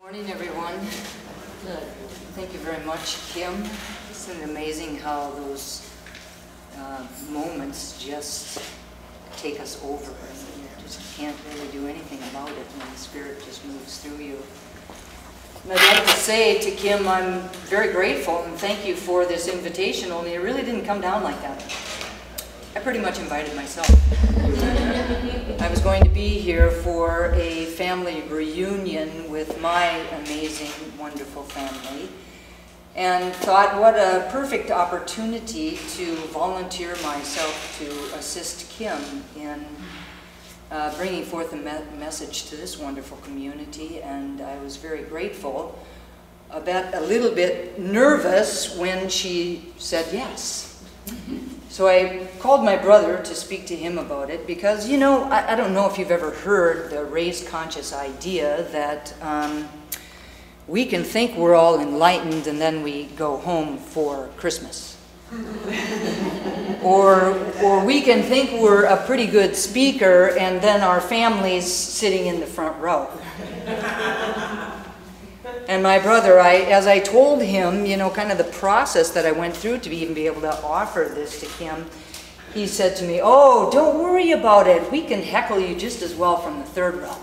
Morning, everyone. Thank you very much, Kim. Isn't it amazing how those moments just take us over and you just can't really do anything about it when the Spirit just moves through you. And I'd like to say to Kim, I'm very grateful and thank you for this invitation, only it really didn't come down like that. I pretty much invited myself. I was going to be here for a family reunion with my amazing, wonderful family, and thought what a perfect opportunity to volunteer myself to assist Kim in bringing forth a message to this wonderful community. And I was very grateful, a little bit nervous when she said yes. So I called my brother to speak to him about it because, you know, I don't know if you've ever heard the raised conscious idea that we can think we're all enlightened and then we go home for Christmas. or we can think we're a pretty good speaker and then our family's sitting in the front row. And my brother, as I told him, you know, kind of the process that I went through to even be able to offer this to Kim, he said to me, "Oh, don't worry about it. We can heckle you just as well from the third row."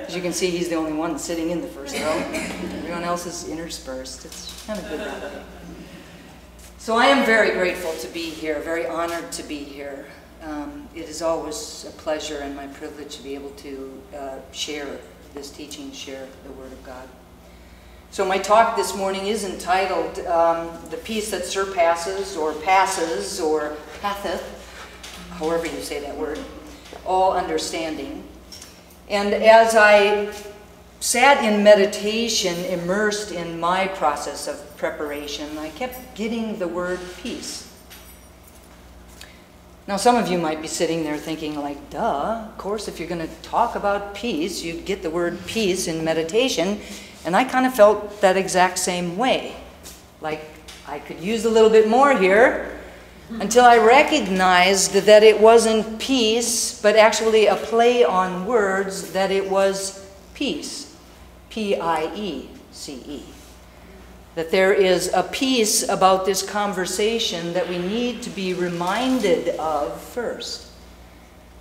As you can see, he's the only one sitting in the first row. Everyone else is interspersed. It's kind of good that way. So I am very grateful to be here, very honored to be here. It is always a pleasure and my privilege to be able to share this teaching, share the Word of God. So my talk this morning is entitled The Peace That Surpasses or Passes or Passeth, however you say that word, all understanding. And as I sat in meditation, immersed in my process of preparation, I kept getting the word peace. Now, some of you might be sitting there thinking, like, duh, of course, if you're going to talk about peace, you'd get the word peace in meditation. And I kind of felt that exact same way. Like, I could use a little bit more here until I recognized that it wasn't peace, but actually a play on words, that it was peace. P-I-E-C-E. That there is a piece about this conversation that we need to be reminded of first.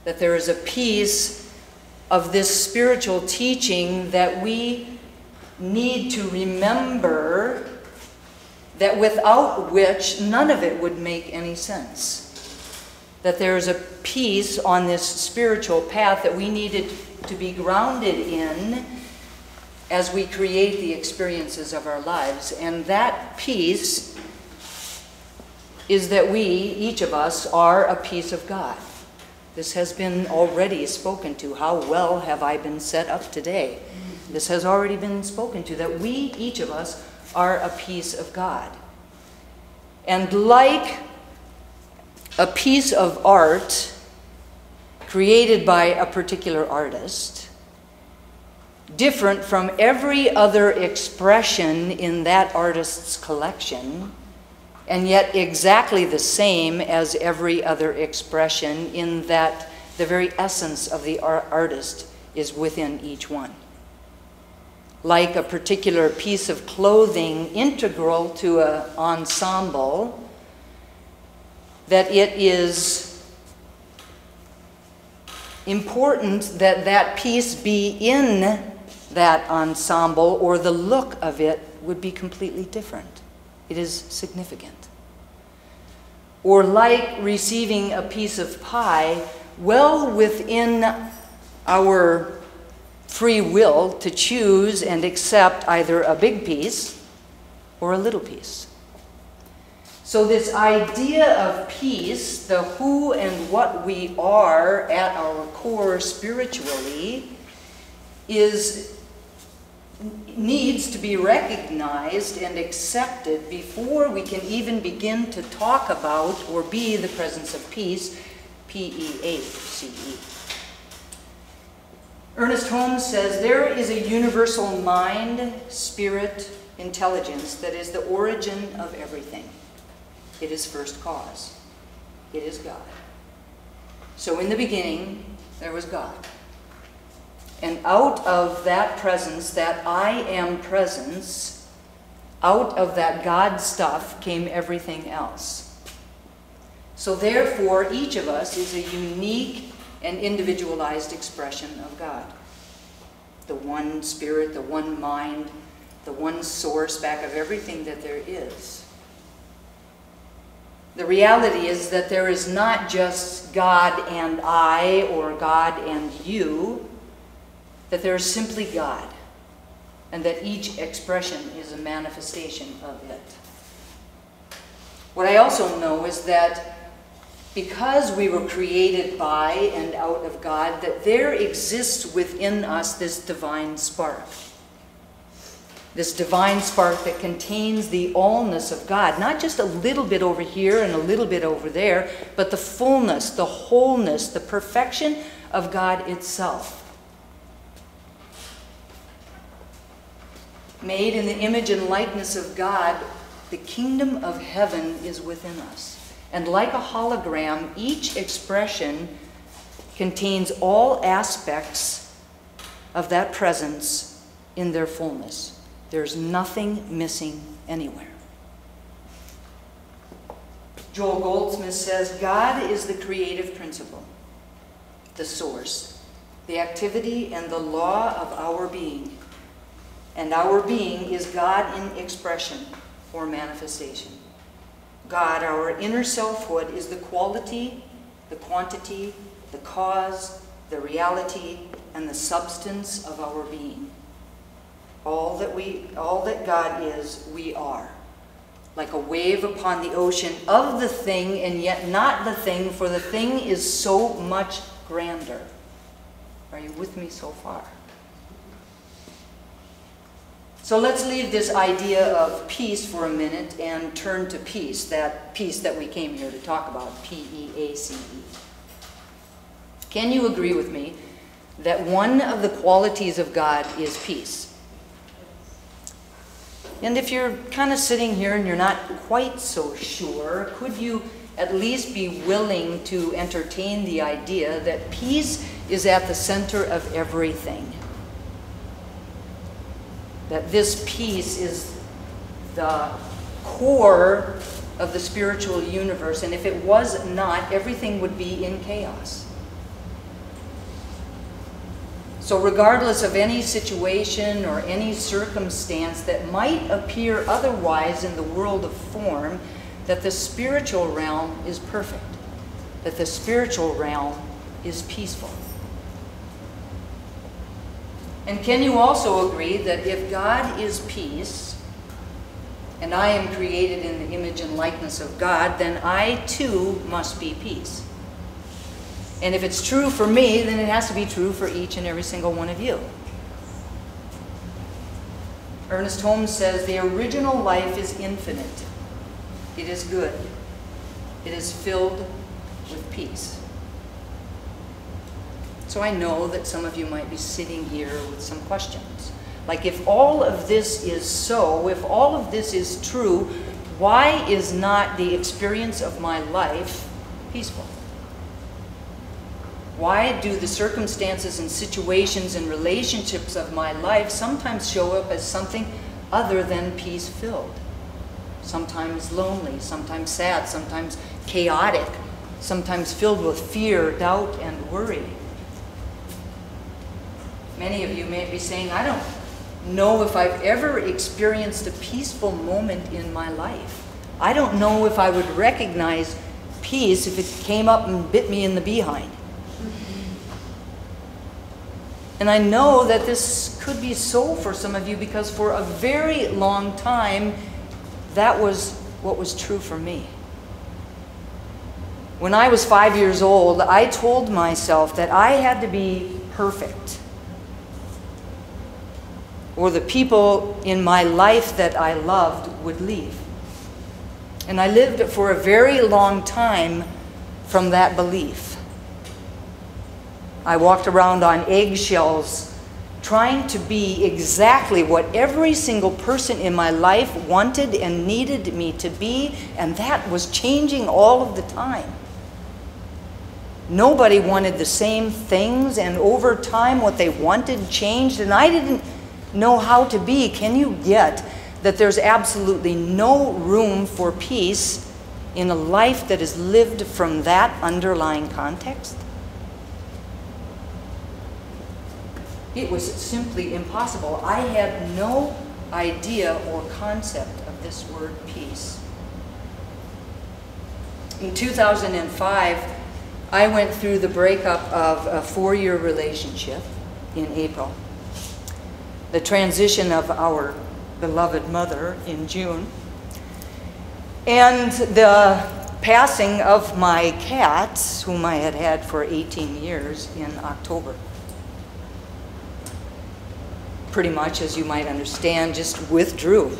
That there is a piece of this spiritual teaching that we need to remember, that without which none of it would make any sense. That there is a piece on this spiritual path that we needed to be grounded in as we create the experiences of our lives. And that piece is that we, each of us, are a piece of God. This has been already spoken to. How well have I been set up today? This has already been spoken to, that we, each of us, are a piece of God. And like a piece of art created by a particular artist, different from every other expression in that artist's collection, and yet exactly the same as every other expression in that the very essence of the artist is within each one. Like a particular piece of clothing integral to an ensemble, that it is important that that piece be in that ensemble, or the look of it would be completely different. It is significant. Or like receiving a piece of pie, well within our free will to choose and accept either a big piece or a little piece. So this idea of peace, the who and what we are at our core spiritually, needs to be recognized and accepted before we can even begin to talk about or be the presence of peace, P-E-A-C-E. Ernest Holmes says, there is a universal mind, spirit, intelligence that is the origin of everything. It is first cause. It is God. So in the beginning, there was God. And out of that presence, that I am presence, out of that God stuff came everything else. So therefore, each of us is a unique and individualized expression of God. The one spirit, the one mind, the one source back of everything that there is. The reality is that there is not just God and I, or God and you, that there is simply God, and that each expression is a manifestation of it. What I also know is that because we were created by and out of God, that there exists within us this divine spark. This divine spark that contains the allness of God, not just a little bit over here and a little bit over there, but the fullness, the wholeness, the perfection of God itself. Made in the image and likeness of God, the kingdom of heaven is within us. And like a hologram, each expression contains all aspects of that presence in their fullness. There's nothing missing anywhere. Joel Goldsmith says, God is the creative principle, the source, the activity and the law of our being. And our being is God in expression or manifestation. God, our inner selfhood, is the quality, the quantity, the cause, the reality, and the substance of our being. All that God is, we are. Like a wave upon the ocean of the thing, and yet not the thing, for the thing is so much grander. Are you with me so far? So let's leave this idea of peace for a minute and turn to peace, that peace that we came here to talk about, P-E-A-C-E. Can you agree with me that one of the qualities of God is peace? And if you're kind of sitting here and you're not quite so sure, could you at least be willing to entertain the idea that peace is at the center of everything? That this peace is the core of the spiritual universe, and if it was not, everything would be in chaos. So regardless of any situation or any circumstance that might appear otherwise in the world of form, that the spiritual realm is perfect, that the spiritual realm is peaceful. And can you also agree that if God is peace, and I am created in the image and likeness of God, then I too must be peace? And if it's true for me, then it has to be true for each and every single one of you. Ernest Holmes says, the original life is infinite. It is good. It is filled with peace. So I know that some of you might be sitting here with some questions. Like, if all of this is so, if all of this is true, why is not the experience of my life peaceful? Why do the circumstances and situations and relationships of my life sometimes show up as something other than peace-filled? Sometimes lonely, sometimes sad, sometimes chaotic, sometimes filled with fear, doubt, and worry. Many of you may be saying, I don't know if I've ever experienced a peaceful moment in my life. I don't know if I would recognize peace if it came up and bit me in the behind. And I know that this could be so for some of you, because for a very long time, that was what was true for me. When I was 5 years old, I told myself that I had to be perfect, or the people in my life that I loved would leave. And I lived for a very long time from that belief. I walked around on eggshells, trying to be exactly what every single person in my life wanted and needed me to be, and that was changing all of the time. Nobody wanted the same things, and over time what they wanted changed, and I didn't know how to be. Can you get that there's absolutely no room for peace in a life that is lived from that underlying context? It was simply impossible. I had no idea or concept of this word peace. In 2005, I went through the breakup of a 4-year relationship in April, the transition of our beloved mother in June, and the passing of my cats, whom I had had for 18 years, in October. Pretty much, as you might understand, just withdrew.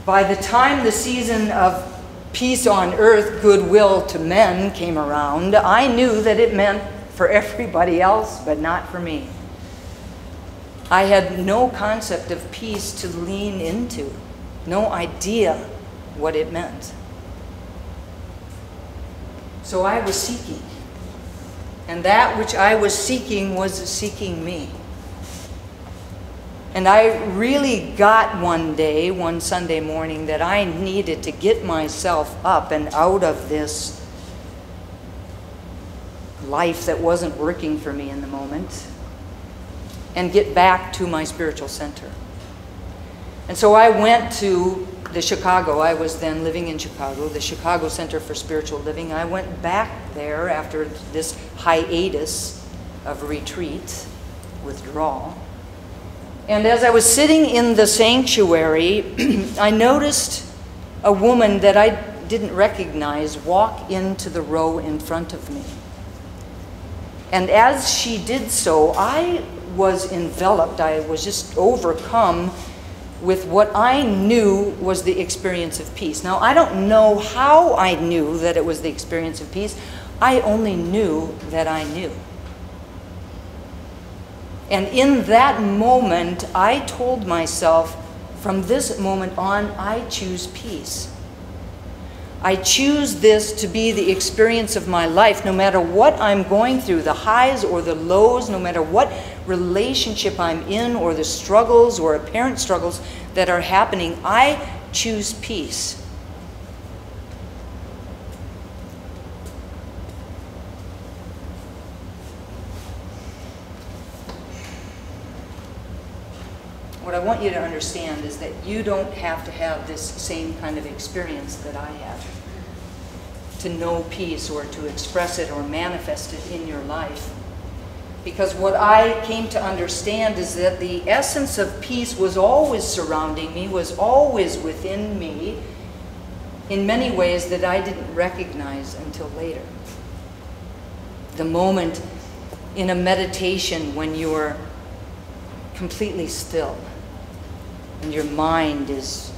By the time the season of peace on earth, goodwill to men came around, I knew that it meant for everybody else, but not for me. I had no concept of peace to lean into, no idea what it meant. So I was seeking. And that which I was seeking was seeking me. And I really got one Sunday morning, that I needed to get myself up and out of this life that wasn't working for me in the moment and get back to my spiritual center. And so I went to the Chicago, I was then living in Chicago, the Chicago Center for Spiritual Living. I went back there after this hiatus of retreat, withdrawal. And as I was sitting in the sanctuary, I noticed a woman that I didn't recognize walk into the row in front of me. And as she did so, I was enveloped, I was just overcome with what I knew was the experience of peace. Now, I don't know how I knew that it was the experience of peace. I only knew that I knew. And in that moment, I told myself, from this moment on, I choose peace. I choose this to be the experience of my life, no matter what I'm going through, the highs or the lows, no matter what relationship I'm in, or the struggles or apparent struggles that are happening, I choose peace. What I want you to understand is that you don't have to have this same kind of experience that I have to know peace or to express it or manifest it in your life. Because what I came to understand is that the essence of peace was always surrounding me, was always within me, in many ways that I didn't recognize until later. The moment in a meditation when you're completely still and your mind is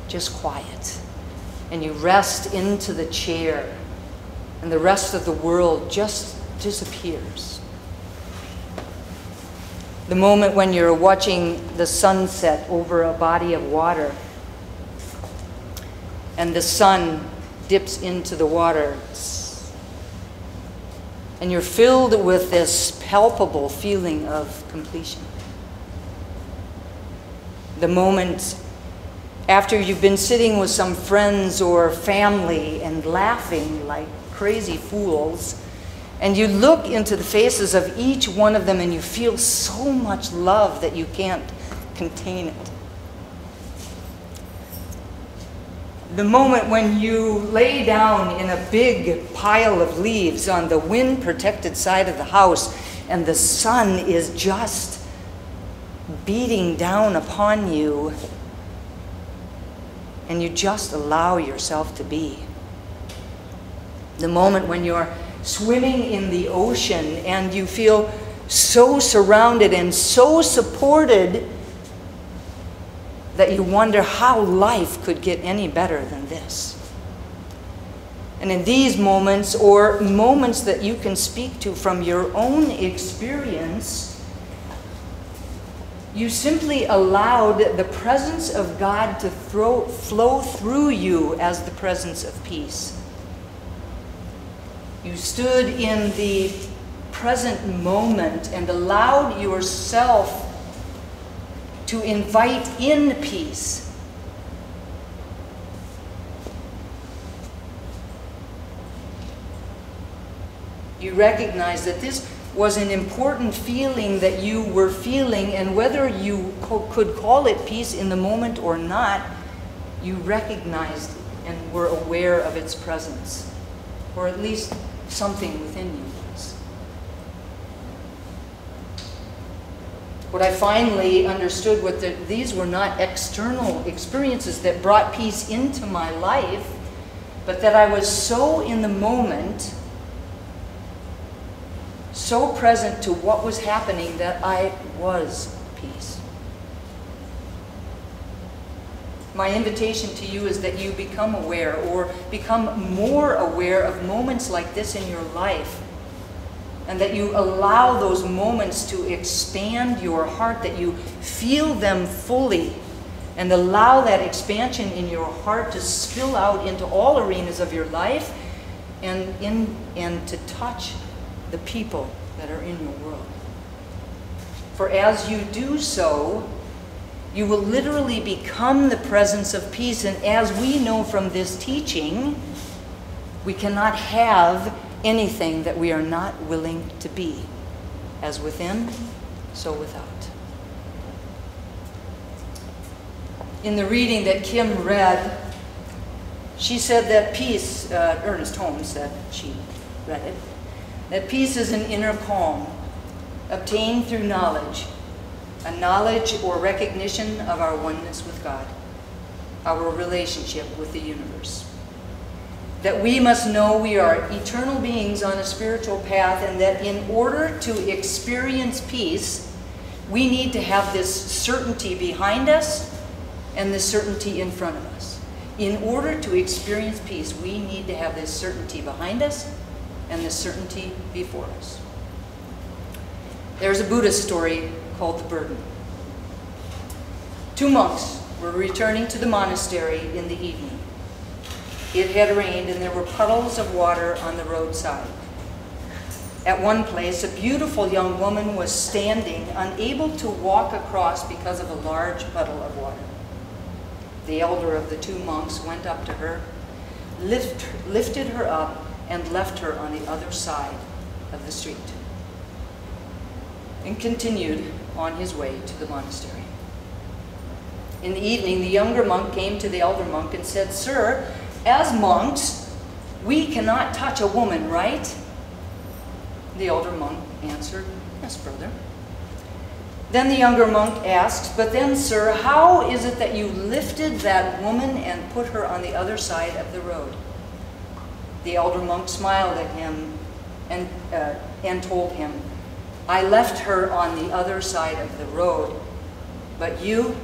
just quiet, and you rest into the chair and the rest of the world just disappears. The moment when you're watching the sunset over a body of water and the sun dips into the water and you're filled with this palpable feeling of completion. The moment after you've been sitting with some friends or family and laughing like crazy fools, and you look into the faces of each one of them and you feel so much love that you can't contain it. The moment when you lay down in a big pile of leaves on the wind-protected side of the house and the sun is just beating down upon you and you just allow yourself to be. The moment when you're swimming in the ocean and you feel so surrounded and so supported that you wonder how life could get any better than this. And in these moments, or moments that you can speak to from your own experience, you simply allowed the presence of God to flow through you as the presence of peace. You stood in the present moment and allowed yourself to invite in peace. You recognize that this was an important feeling that you were feeling, and whether you could call it peace in the moment or not, you recognized and were aware of its presence, or at least something within you was. What I finally understood was that these were not external experiences that brought peace into my life, but that I was so in the moment, so present to what was happening, that I was peace. My invitation to you is that you become aware, or become more aware of moments like this in your life, and that you allow those moments to expand your heart, that you feel them fully, and allow that expansion in your heart to spill out into all arenas of your life, and to touch the people that are in your world. For as you do so, you will literally become the presence of peace. And as we know from this teaching, we cannot have anything that we are not willing to be. As within, so without. In the reading that Kim read, she said that peace, Ernest Holmes said, she read it, that peace is an inner calm, obtained through knowledge, a knowledge or recognition of our oneness with God, our relationship with the universe. That we must know we are eternal beings on a spiritual path, and that in order to experience peace, we need to have this certainty behind us and this certainty in front of us. In order to experience peace, we need to have this certainty behind us and the certainty before us. There's a Buddhist story called The Burden. Two monks were returning to the monastery in the evening. It had rained and there were puddles of water on the roadside. At one place, a beautiful young woman was standing, unable to walk across because of a large puddle of water. The elder of the two monks went up to her, lifted her up, and left her on the other side of the street, and continued on his way to the monastery. In the evening, the younger monk came to the elder monk and said, "Sir, as monks, we cannot touch a woman, right?" The elder monk answered, "Yes, brother." Then the younger monk asked, "But then, sir, how is it that you lifted that woman and put her on the other side of the road?" The elder monk smiled at him and told him, "I left her on the other side of the road, but you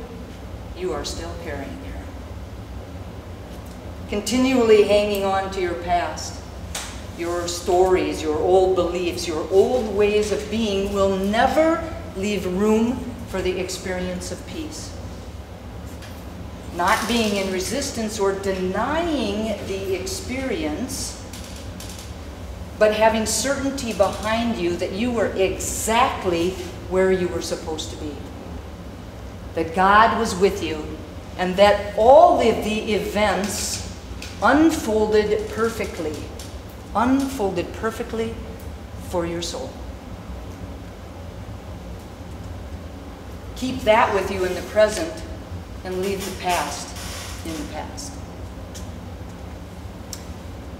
are still carrying her." Continually hanging on to your past, your stories, your old beliefs, your old ways of being will never leave room for the experience of peace. Not being in resistance or denying the experience, but having certainty behind you that you were exactly where you were supposed to be. That God was with you, and that all of the events unfolded perfectly for your soul. Keep that with you in the present, and leave the past in the past.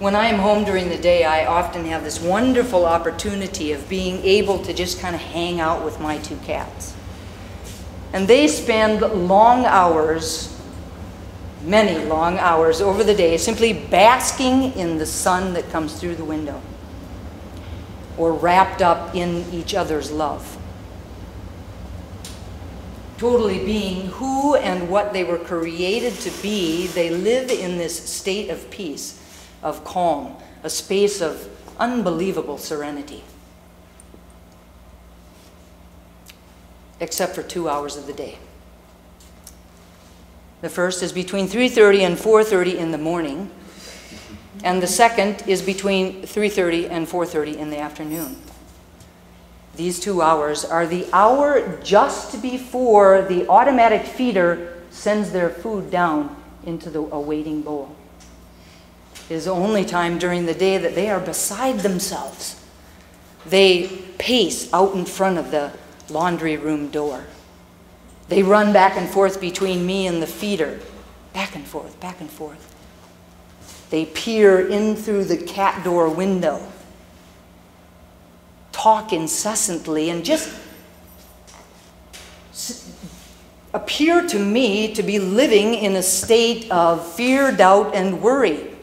When I am home during the day, I often have this wonderful opportunity of being able to just kind of hang out with my two cats. And they spend long hours, many long hours over the day, simply basking in the sun that comes through the window, or wrapped up in each other's love. Totally being who and what they were created to be, they live in this state of peace, of calm, a space of unbelievable serenity. Except for 2 hours of the day. The first is between 3:30 and 4:30 in the morning, And the second is between 3:30 and 4:30 in the afternoon. These 2 hours are the hour just before the automatic feeder sends their food down into the awaiting bowl. It is the only time during the day that they are beside themselves. They pace out in front of the laundry room door. They run back and forth between me and the feeder. Back and forth, back and forth. They peer in through the cat door window. Talk incessantly and just appear to me to be living in a state of fear, doubt, and worry.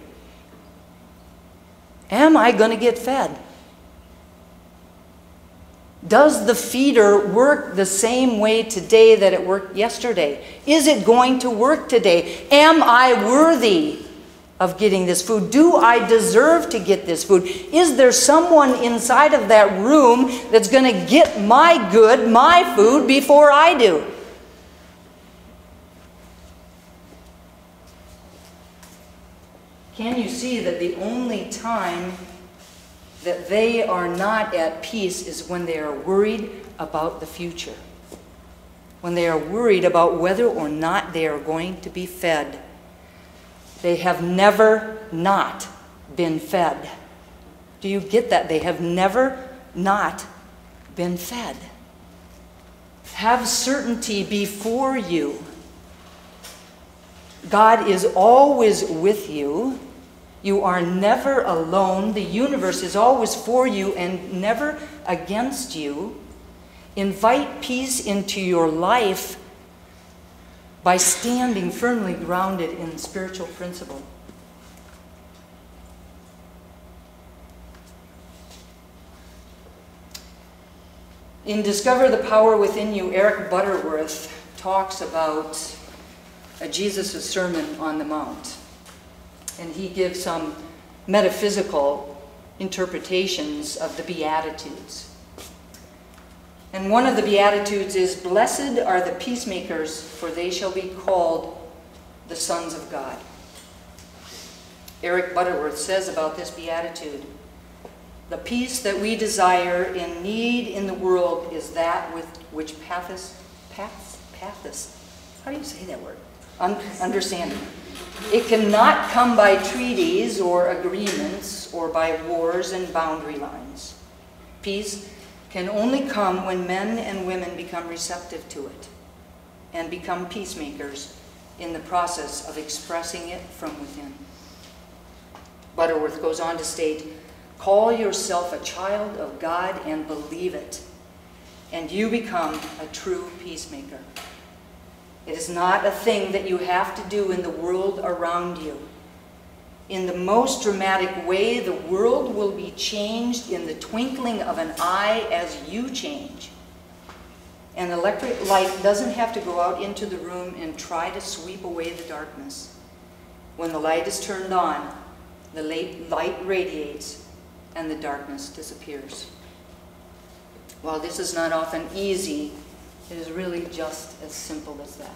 Am I going to get fed? Does the feeder work the same way today that it worked yesterday? Is it going to work today? Am I worthy of getting this food? Do I deserve to get this food? Is there someone inside of that room that's going to get my good, my food, before I do? Can you see that the only time that they are not at peace is when they are worried about the future? When they are worried about whether or not they are going to be fed. They have never not been fed. Do you get that? They have never not been fed. Have certainty before you. God is always with you. You are never alone. The universe is always for you and never against you. Invite peace into your life by standing firmly grounded in spiritual principle. In Discover the Power Within You, Eric Butterworth talks about Jesus' Sermon on the Mount. And he gives some metaphysical interpretations of the Beatitudes. And one of the Beatitudes is, "Blessed are the peacemakers, for they shall be called the sons of God." Eric Butterworth says about this Beatitude, "The peace that we desire and need in the world is that with which pathos, how do you say that word? Understanding. It cannot come by treaties or agreements or by wars and boundary lines. Peace can only come when men and women become receptive to it and become peacemakers in the process of expressing it from within." Butterworth goes on to state, "Call yourself a child of God and believe it, and you become a true peacemaker. It is not a thing that you have to do in the world around you. In the most dramatic way, the world will be changed in the twinkling of an eye as you change. An electric light doesn't have to go out into the room and try to sweep away the darkness. When the light is turned on, the light radiates and the darkness disappears." While this is not often easy, it is really just as simple as that.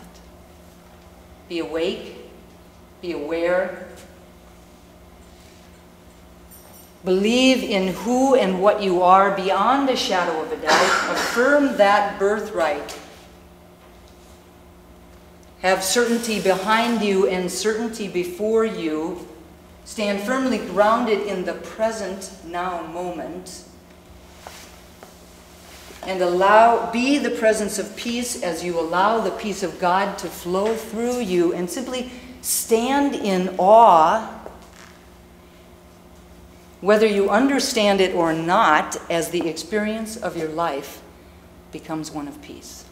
Be awake, be aware, believe in who and what you are beyond a shadow of a doubt, affirm that birthright. Have certainty behind you and certainty before you. Stand firmly grounded in the present now moment. And be the presence of peace as you allow the peace of God to flow through you, and simply stand in awe, whether you understand it or not, as the experience of your life becomes one of peace.